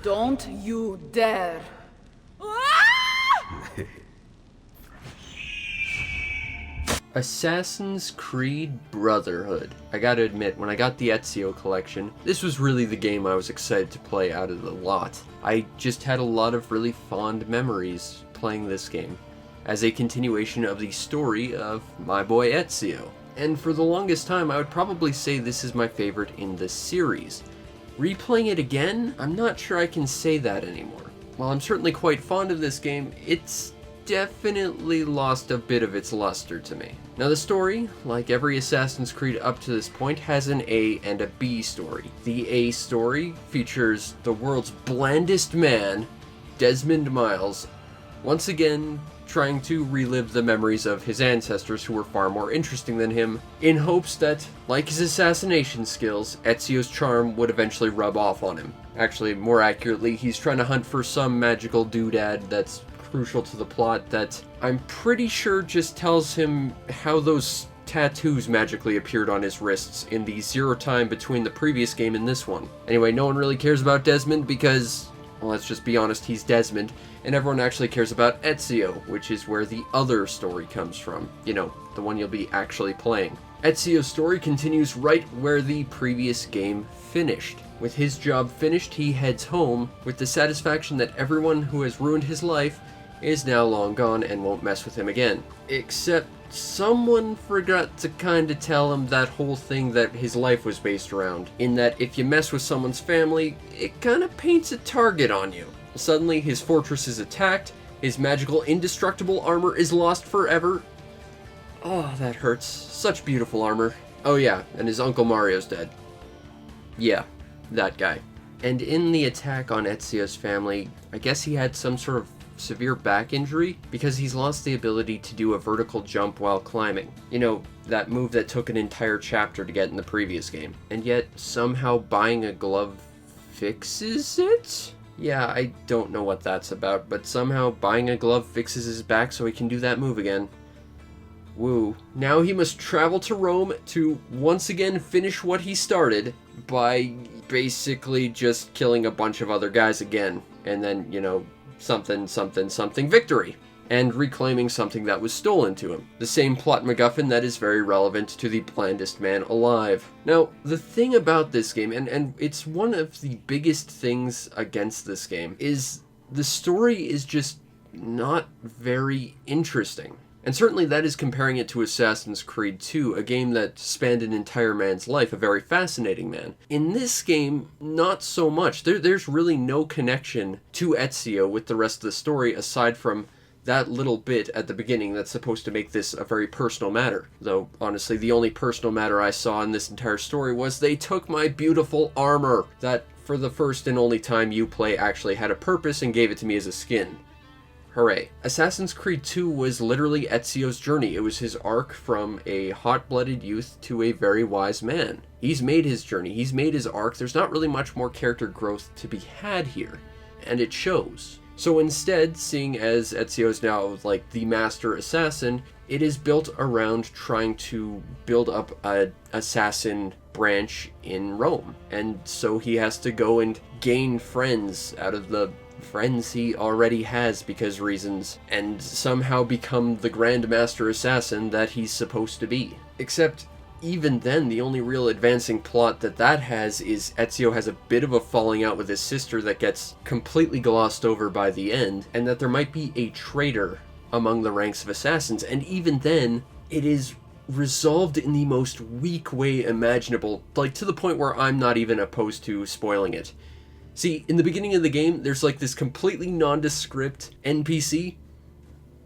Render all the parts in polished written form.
Don't you dare. Assassin's Creed Brotherhood. I gotta admit, when I got the XbO collection, this was really the game I was excited to play out of the lot. I just had a lot of really fond memories playing this game, as a continuation of the story of my boy XbO. And for the longest time, I would probably say this is my favorite in the series. Replaying it again, I'm not sure I can say that anymore. While I'm certainly quite fond of this game, it's definitely lost a bit of its luster to me. Now the story, like every Assassin's Creed up to this point, has an A and a B story. The A story features the world's blandest man, Desmond Miles, once again trying to relive the memories of his ancestors who were far more interesting than him, in hopes that, like his assassination skills, Ezio's charm would eventually rub off on him. Actually, more accurately, he's trying to hunt for some magical doodad that's crucial to the plot that I'm pretty sure just tells him how those tattoos magically appeared on his wrists in the 0 time between the previous game and this one. Anyway, no one really cares about Desmond because, well, let's just be honest, he's Desmond, and everyone actually cares about Ezio, which is where the other story comes from. You know, the one you'll be actually playing. Ezio's story continues right where the previous game finished. With his job finished, he heads home with the satisfaction that everyone who has ruined his life is now long gone and won't mess with him again. Except someone forgot to kinda tell him that whole thing that his life was based around, in that if you mess with someone's family, it kinda paints a target on you. Suddenly, his fortress is attacked, his magical indestructible armor is lost forever. Oh, that hurts. Such beautiful armor. Oh yeah, and his Uncle Mario's dead. Yeah, that guy. And in the attack on Ezio's family, I guess he had some sort of severe back injury because he's lost the ability to do a vertical jump while climbing. You know, that move that took an entire chapter to get in the previous game. And yet, somehow buying a glove fixes it? Yeah, I don't know what that's about, but somehow buying a glove fixes his back so he can do that move again. Woo. Now he must travel to Rome to once again finish what he started by basically just killing a bunch of other guys again. And then, you know, something victory, and reclaiming something that was stolen to him. The same plot MacGuffin that is very relevant to the blandest man alive. Now, the thing about this game, and it's one of the biggest things against this game, is the story is just not very interesting. And certainly that is comparing it to Assassin's Creed 2, a game that spanned an entire man's life, a very fascinating man. In this game, not so much. There's really no connection to Ezio with the rest of the story aside from that little bit at the beginning that's supposed to make this a very personal matter. Though, honestly, the only personal matter I saw in this entire story was they took my beautiful armor that, for the first and only time you play, actually had a purpose and gave it to me as a skin. Hooray. Assassin's Creed 2 was literally Ezio's journey. It was his arc from a hot-blooded youth to a very wise man. He's made his journey. He's made his arc. There's not really much more character growth to be had here, and it shows. So instead, seeing as Ezio is now like the master assassin, it is built around trying to build up an assassin branch in Rome. And so he has to go and gain friends out of the friends he already has because reasons, and somehow become the Grand Master Assassin that he's supposed to be. Except, even then, the only real advancing plot that has is Ezio has a bit of a falling out with his sister that gets completely glossed over by the end, and that there might be a traitor among the ranks of assassins, and even then, it is resolved in the most weak way imaginable, like to the point where I'm not even opposed to spoiling it. See, in the beginning of the game, there's like this completely nondescript NPC.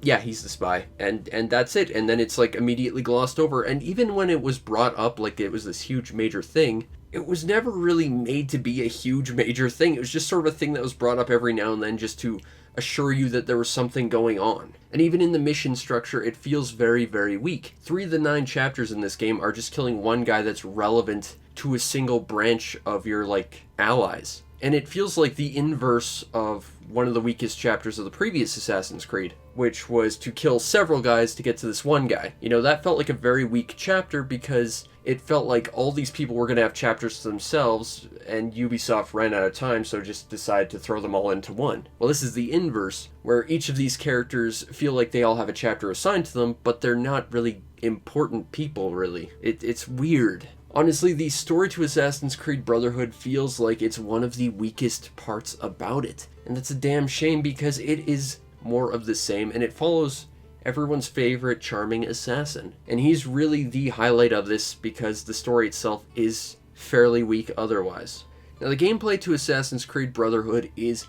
Yeah, he's the spy, and that's it, and then it's like immediately glossed over, and even when it was brought up like it was this huge major thing, it was never really made to be a huge major thing. It was just sort of a thing that was brought up every now and then just to assure you that there was something going on. And even in the mission structure, it feels very, very weak. 3 of the 9 chapters in this game are just killing one guy that's relevant to a single branch of your, like, allies. And it feels like the inverse of one of the weakest chapters of the previous Assassin's Creed, which was to kill several guys to get to this one guy. You know, that felt like a very weak chapter because it felt like all these people were going to have chapters to themselves, and Ubisoft ran out of time, so just decided to throw them all into one. Well, this is the inverse, where each of these characters feel like they all have a chapter assigned to them, but they're not really important people, really. It's weird. Honestly, the story to Assassin's Creed Brotherhood feels like it's one of the weakest parts about it. And that's a damn shame because it is more of the same, and it follows everyone's favorite charming assassin. And he's really the highlight of this because the story itself is fairly weak otherwise. Now, the gameplay to Assassin's Creed Brotherhood is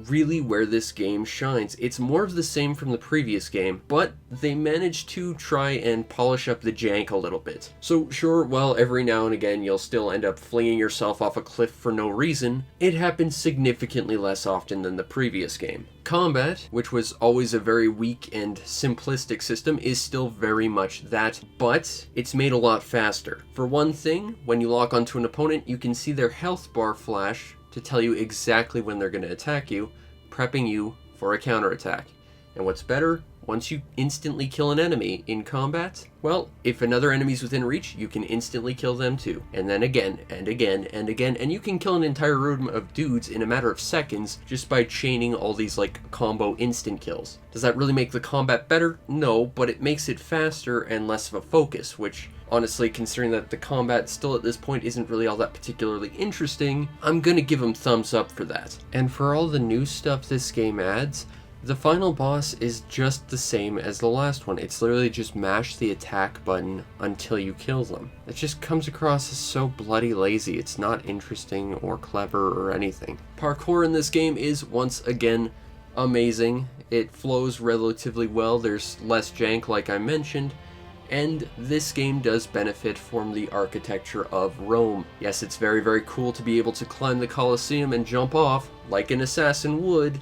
really where this game shines. It's more of the same from the previous game, but they managed to try and polish up the jank a little bit. So sure, while every now and again you'll still end up flinging yourself off a cliff for no reason, it happens significantly less often than the previous game. Combat, which was always a very weak and simplistic system, is still very much that, but it's made a lot faster. For one thing, when you lock onto an opponent, you can see their health bar flash to tell you exactly when they're going to attack you, prepping you for a counterattack. And what's better, once you instantly kill an enemy in combat, well, if another enemy's within reach, you can instantly kill them too. And then again, and again, and again, and you can kill an entire room of dudes in a matter of seconds just by chaining all these, like, combo instant kills. Does that really make the combat better? No, but it makes it faster and less of a focus, which, honestly, considering that the combat still at this point isn't really all that particularly interesting, I'm gonna give them thumbs up for that. And for all the new stuff this game adds, the final boss is just the same as the last one. It's literally just mash the attack button until you kill them. It just comes across as so bloody lazy. It's not interesting or clever or anything. Parkour in this game is, once again, amazing. It flows relatively well. There's less jank, like I mentioned. And this game does benefit from the architecture of Rome. Yes, it's very, very cool to be able to climb the Colosseum and jump off, like an assassin would,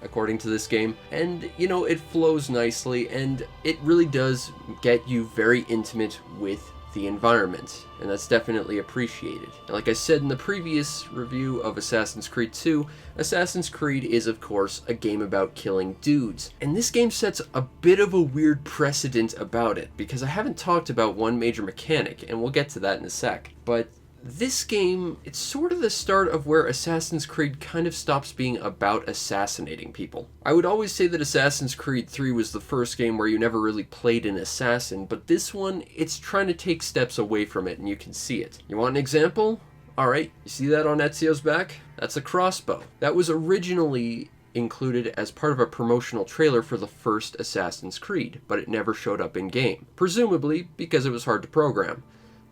according to this game. And, you know, it flows nicely, and it really does get you very intimate with the environment, and that's definitely appreciated. And like I said in the previous review of Assassin's Creed 2, Assassin's Creed is, of course, a game about killing dudes. And this game sets a bit of a weird precedent about it, because I haven't talked about one major mechanic, and we'll get to that in a sec. But this game, it's sort of the start of where Assassin's Creed kind of stops being about assassinating people. I would always say that Assassin's Creed 3 was the first game where you never really played an assassin, but this one, it's trying to take steps away from it, and you can see it. You want an example? Alright, you see that on Ezio's back? That's a crossbow. That was originally included as part of a promotional trailer for the first Assassin's Creed, but it never showed up in game. Presumably because it was hard to program.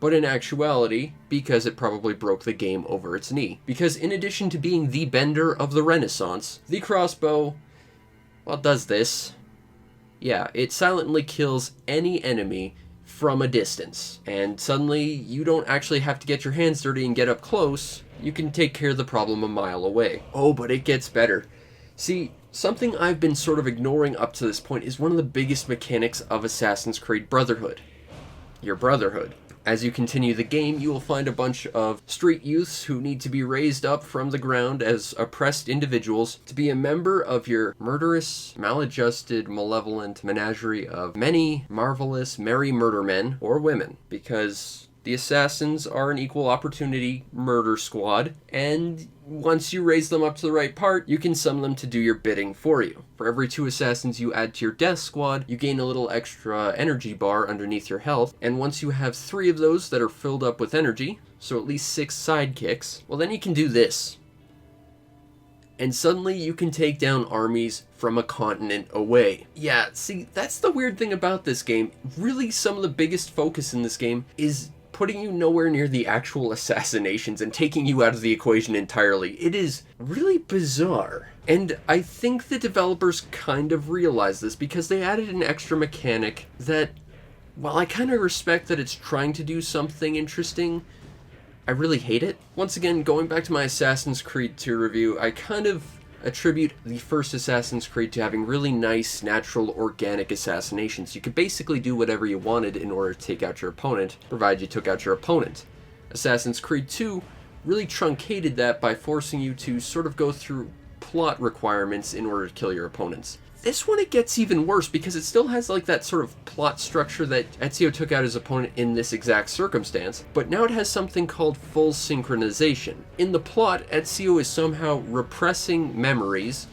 But in actuality, because it probably broke the game over its knee. Because in addition to being the bender of the Renaissance, the crossbow, well, does this. Yeah, it silently kills any enemy from a distance. And suddenly, you don't actually have to get your hands dirty and get up close. You can take care of the problem a mile away. Oh, but it gets better. See, something I've been sort of ignoring up to this point is one of the biggest mechanics of Assassin's Creed Brotherhood. Your Brotherhood. As you continue the game, you will find a bunch of street youths who need to be raised up from the ground as oppressed individuals to be a member of your murderous, maladjusted, malevolent menagerie of many marvelous, merry murder men or women, because the assassins are an equal opportunity murder squad, and once you raise them up to the right part, you can summon them to do your bidding for you. For every 2 assassins you add to your death squad, you gain a little extra energy bar underneath your health, and once you have 3 of those that are filled up with energy, so at least 6 sidekicks, well then you can do this. And suddenly you can take down armies from a continent away. Yeah, see, that's the weird thing about this game. Really, some of the biggest focus in this game is putting you nowhere near the actual assassinations and taking you out of the equation entirely. It is really bizarre. And I think the developers kind of realized this because they added an extra mechanic that, while I kind of respect that it's trying to do something interesting, I really hate it. Once again, going back to my Assassin's Creed 2 review, I kind of attribute the first Assassin's Creed to having really nice, natural, organic assassinations. You could basically do whatever you wanted in order to take out your opponent, provided you took out your opponent. Assassin's Creed 2 really truncated that by forcing you to sort of go through plot requirements in order to kill your opponents. This one, it gets even worse because it still has like that sort of plot structure that Ezio took out his opponent in this exact circumstance, but now it has something called full synchronization. In the plot, Ezio is somehow repressing memories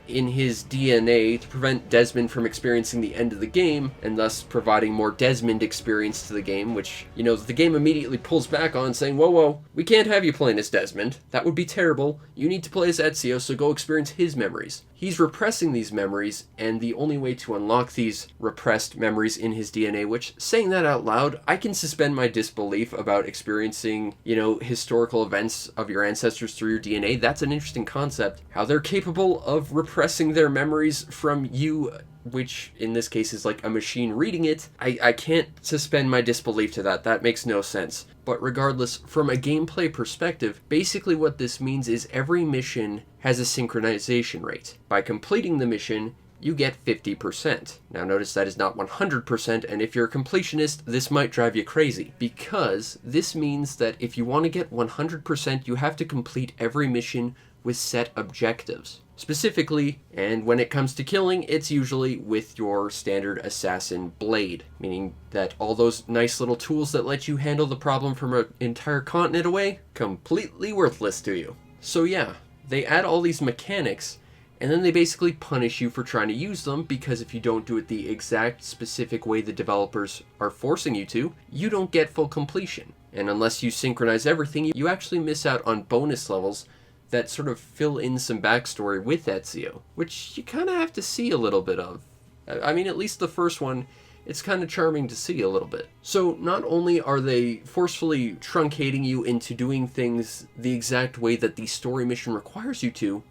in his DNA to prevent Desmond from experiencing the end of the game, and thus providing more Desmond experience to the game, which, you know, the game immediately pulls back on, saying, whoa, we can't have you playing as Desmond. That would be terrible. You need to play as Ezio, so go experience his memories. He's repressing these memories, and the only way to unlock these repressed memories in his DNA, which, saying that out loud, I can suspend my disbelief about experiencing, you know, historical events of your ancestors through your DNA. That's an interesting concept. How they're capable of repressing their memories from you, which in this case is like a machine reading it. I can't suspend my disbelief to that. That makes no sense. But regardless, from a gameplay perspective, basically what this means is every mission has a synchronization rate. By completing the mission, you get 50%. Now notice that is not 100%, and if you're a completionist, this might drive you crazy, because this means that if you want to get 100%, you have to complete every mission with set objectives. Specifically, and when it comes to killing, it's usually with your standard assassin blade, meaning that all those nice little tools that let you handle the problem from an entire continent away, completely worthless to you. So yeah, they add all these mechanics, and then they basically punish you for trying to use them, because if you don't do it the exact specific way the developers are forcing you to, you don't get full completion. And unless you synchronize everything, you actually miss out on bonus levels that sort of fill in some backstory with Ezio, which you kind of have to see a little bit of. I mean, at least the first one, it's kind of charming to see a little bit. So not only are they forcefully truncating you into doing things the exact way that the story mission requires you to,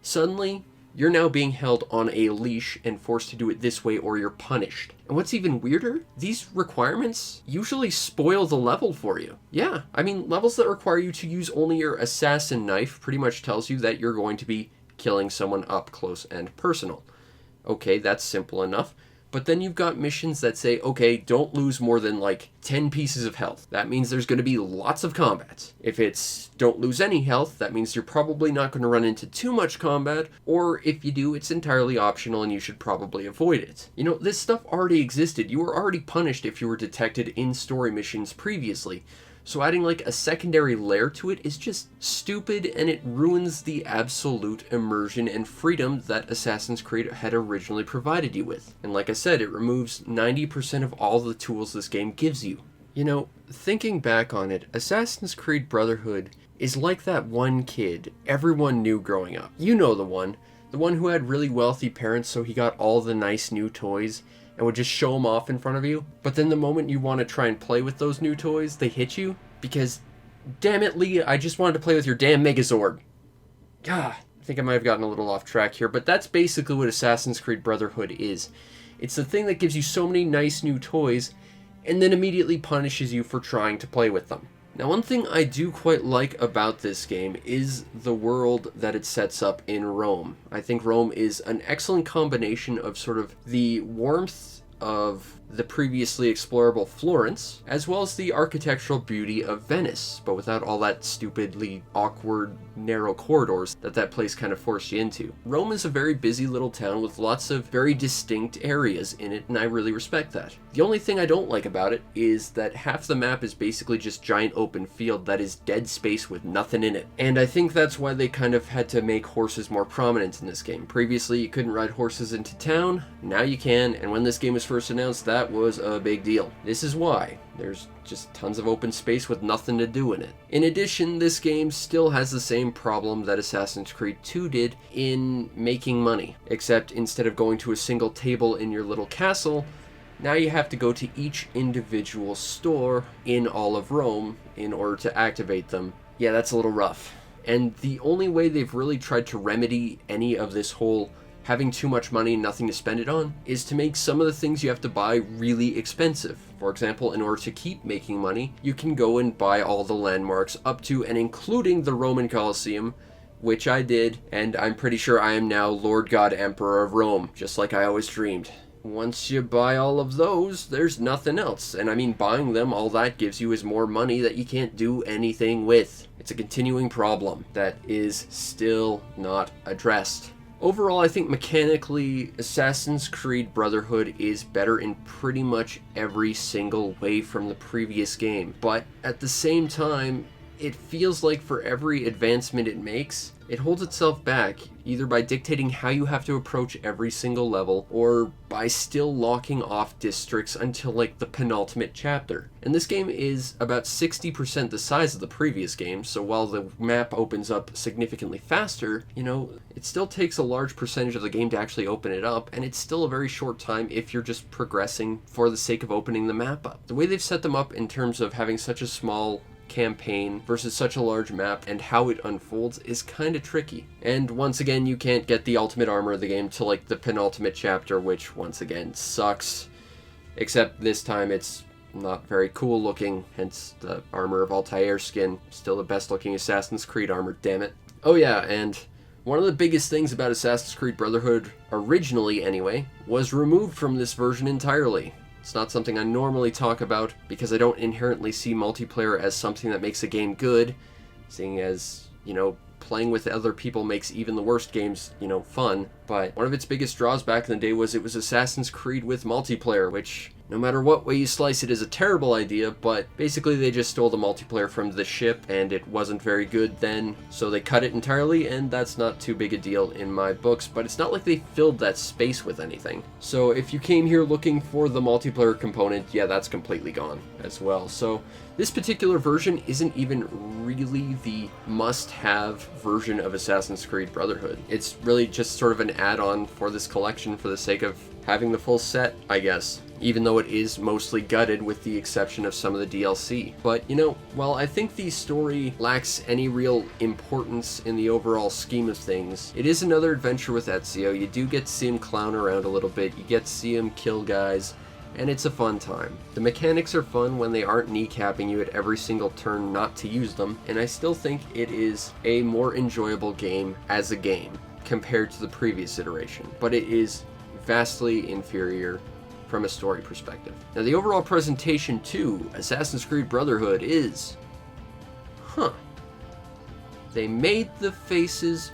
suddenly you're now being held on a leash and forced to do it this way or you're punished. And what's even weirder, these requirements usually spoil the level for you. Yeah, I mean, levels that require you to use only your assassin knife pretty much tells you that you're going to be killing someone up close and personal. Okay, that's simple enough. But then you've got missions that say, okay, don't lose more than like 10 pieces of health. That means there's going to be lots of combat. If it's don't lose any health, that means you're probably not going to run into too much combat, or if you do, it's entirely optional and you should probably avoid it. You know, this stuff already existed. You were already punished if you were detected in story missions previously. So adding like a secondary layer to it is just stupid, and it ruins the absolute immersion and freedom that Assassin's Creed had originally provided you with. And like I said, it removes 90% of all the tools this game gives you. You know, thinking back on it, Assassin's Creed Brotherhood is like that one kid everyone knew growing up. You know the one who had really wealthy parents, so he got all the nice new toys and would just show them off in front of you. But then the moment you want to try and play with those new toys, they hit you because, damn it, Lee, I just wanted to play with your damn Megazord. I think I might have gotten a little off track here, but that's basically what Assassin's Creed Brotherhood is. It's the thing that gives you so many nice new toys and then immediately punishes you for trying to play with them. Now, one thing I do quite like about this game is the world that it sets up in Rome. I think Rome is an excellent combination of sort of the warmth of the previously explorable Florence, as well as the architectural beauty of Venice, but without all that stupidly awkward, narrow corridors that place kind of forced you into. Rome is a very busy little town with lots of very distinct areas in it, and I really respect that. The only thing I don't like about it is that half the map is basically just giant open field that is dead space with nothing in it. And I think that's why they kind of had to make horses more prominent in this game. Previously, you couldn't ride horses into town, now you can, and when this game was first announced, that was a big deal. This is why. There's just tons of open space with nothing to do in it. In addition, this game still has the same problem that Assassin's Creed 2 did in making money, except instead of going to a single table in your little castle, now you have to go to each individual store in all of Rome in order to activate them. Yeah, that's a little rough. And the only way they've really tried to remedy any of this whole having too much money and nothing to spend it on is to make some of the things you have to buy really expensive. For example, in order to keep making money, you can go and buy all the landmarks up to and including the Roman Colosseum, which I did, and I'm pretty sure I am now Lord God Emperor of Rome, just like I always dreamed. Once you buy all of those, there's nothing else. And I mean, buying them, all that gives you is more money that you can't do anything with. It's a continuing problem that is still not addressed. Overall, I think mechanically, Assassin's Creed Brotherhood is better in pretty much every single way from the previous game. But at the same time, it feels like for every advancement it makes, it holds itself back, either by dictating how you have to approach every single level, or by still locking off districts until like the penultimate chapter. And this game is about 60% the size of the previous game, so while the map opens up significantly faster, you know, it still takes a large percentage of the game to actually open it up, and it's still a very short time if you're just progressing for the sake of opening the map up. The way they've set them up in terms of having such a small campaign versus such a large map and how it unfolds is kind of tricky. And once again, you can't get the ultimate armor of the game till like the penultimate chapter, which once again sucks. Except this time it's not very cool looking, hence the armor of Altair skin. Still the best looking Assassin's Creed armor, damn it. Oh yeah, and one of the biggest things about Assassin's Creed Brotherhood, originally anyway, was removed from this version entirely. It's not something I normally talk about, because I don't inherently see multiplayer as something that makes a game good, seeing as, you know, playing with other people makes even the worst games, you know, fun. But one of its biggest draws back in the day was it was Assassin's Creed with multiplayer, which, no matter what way you slice it, is a terrible idea, but basically they just stole the multiplayer from the ship, and it wasn't very good then, so they cut it entirely, and that's not too big a deal in my books, but it's not like they filled that space with anything. So if you came here looking for the multiplayer component, yeah, that's completely gone as well. So this particular version isn't even really the must-have version of Assassin's Creed Brotherhood. It's really just sort of an add-on for this collection for the sake of having the full set, I guess, even though it is mostly gutted with the exception of some of the DLC. But, you know, while I think the story lacks any real importance in the overall scheme of things, it is another adventure with Ezio. You do get to see him clown around a little bit, you get to see him kill guys, and it's a fun time. The mechanics are fun when they aren't kneecapping you at every single turn not to use them, and I still think it is a more enjoyable game as a game compared to the previous iteration, but it is vastly inferior from a story perspective. Now, the overall presentation to Assassin's Creed Brotherhood is, they made the faces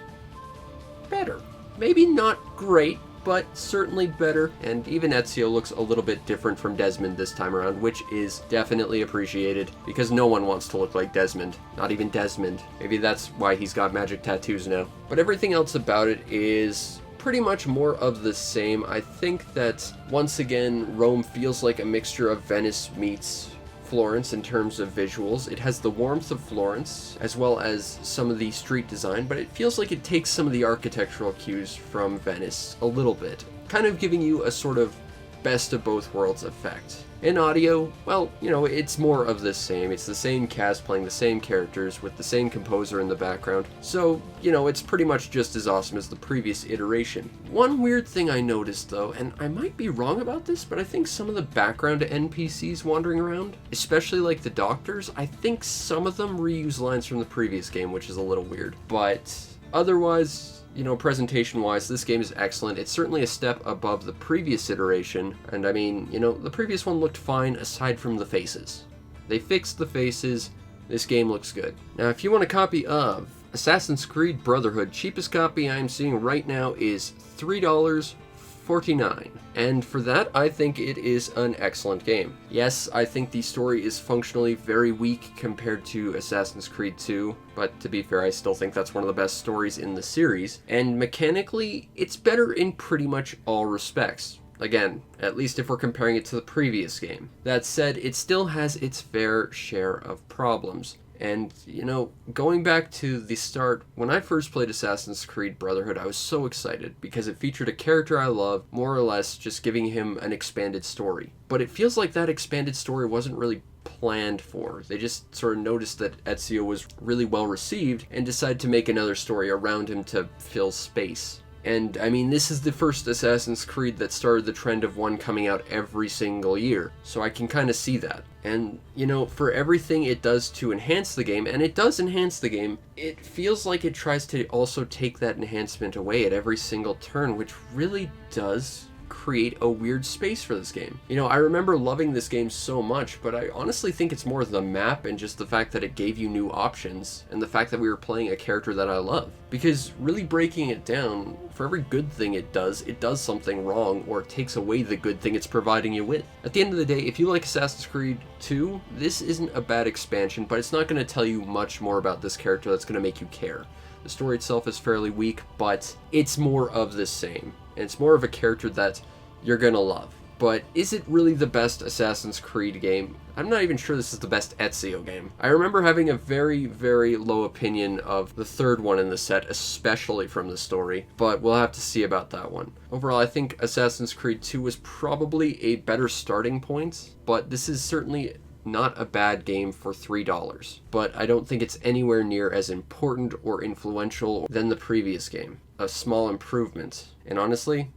better. Maybe not great, but certainly better, and even Ezio looks a little bit different from Desmond this time around, which is definitely appreciated, because no one wants to look like Desmond. Not even Desmond. Maybe that's why he's got magic tattoos now. But everything else about it is pretty much more of the same. I think that, once again, Rome feels like a mixture of Venice meets Florence in terms of visuals. It has the warmth of Florence, as well as some of the street design, but it feels like it takes some of the architectural cues from Venice a little bit, kind of giving you a sort of best of both worlds effect. In audio, well, you know, it's more of the same. It's the same cast playing the same characters with the same composer in the background, so, you know, it's pretty much just as awesome as the previous iteration. One weird thing I noticed, though, and I might be wrong about this, but I think some of the background NPCs wandering around, especially like the doctors, I think some of them reuse lines from the previous game, which is a little weird. But otherwise, you know, presentation-wise, this game is excellent. It's certainly a step above the previous iteration, and I mean, you know, the previous one looked fine aside from the faces. They fixed the faces, this game looks good. Now, if you want a copy of Assassin's Creed Brotherhood, cheapest copy I'm seeing right now is $3.49, and for that, I think it is an excellent game. Yes, I think the story is functionally very weak compared to Assassin's Creed 2, but to be fair, I still think that's one of the best stories in the series, and mechanically, it's better in pretty much all respects. Again, at least if we're comparing it to the previous game. That said, it still has its fair share of problems. And, you know, going back to the start, when I first played Assassin's Creed Brotherhood, I was so excited because it featured a character I love, more or less just giving him an expanded story. But it feels like that expanded story wasn't really planned for. They just sort of noticed that Ezio was really well received and decided to make another story around him to fill space. And, I mean, this is the first Assassin's Creed that started the trend of one coming out every single year, so I can kind of see that. And, you know, for everything it does to enhance the game, and it does enhance the game, it feels like it tries to also take that enhancement away at every single turn, which really does create a weird space for this game. You know, I remember loving this game so much, but I honestly think it's more the map and just the fact that it gave you new options, and the fact that we were playing a character that I love. Because really breaking it down, for every good thing it does something wrong, or it takes away the good thing it's providing you with. At the end of the day, if you like Assassin's Creed 2, this isn't a bad expansion, but it's not going to tell you much more about this character that's going to make you care. The story itself is fairly weak, but it's more of the same. And it's more of a character that you're gonna love. But is it really the best Assassin's Creed game? I'm not even sure this is the best Ezio game. I remember having a very, very low opinion of the third one in the set, especially from the story, but we'll have to see about that one. Overall, I think Assassin's Creed 2 was probably a better starting point, but this is certainly not a bad game for $3, but I don't think it's anywhere near as important or influential than the previous game. A small improvement, and honestly,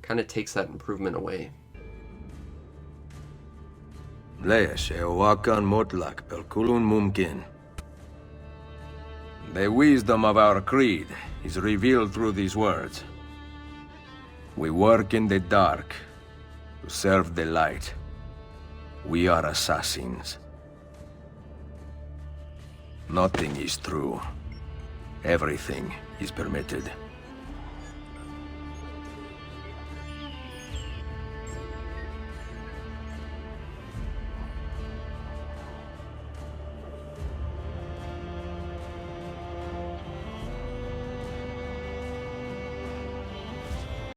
kind of takes that improvement away. ليش وكان مطلق بالكل ممكن. The wisdom of our creed is revealed through these words. We work in the dark to serve the light. We are assassins. Nothing is true. Everything is permitted.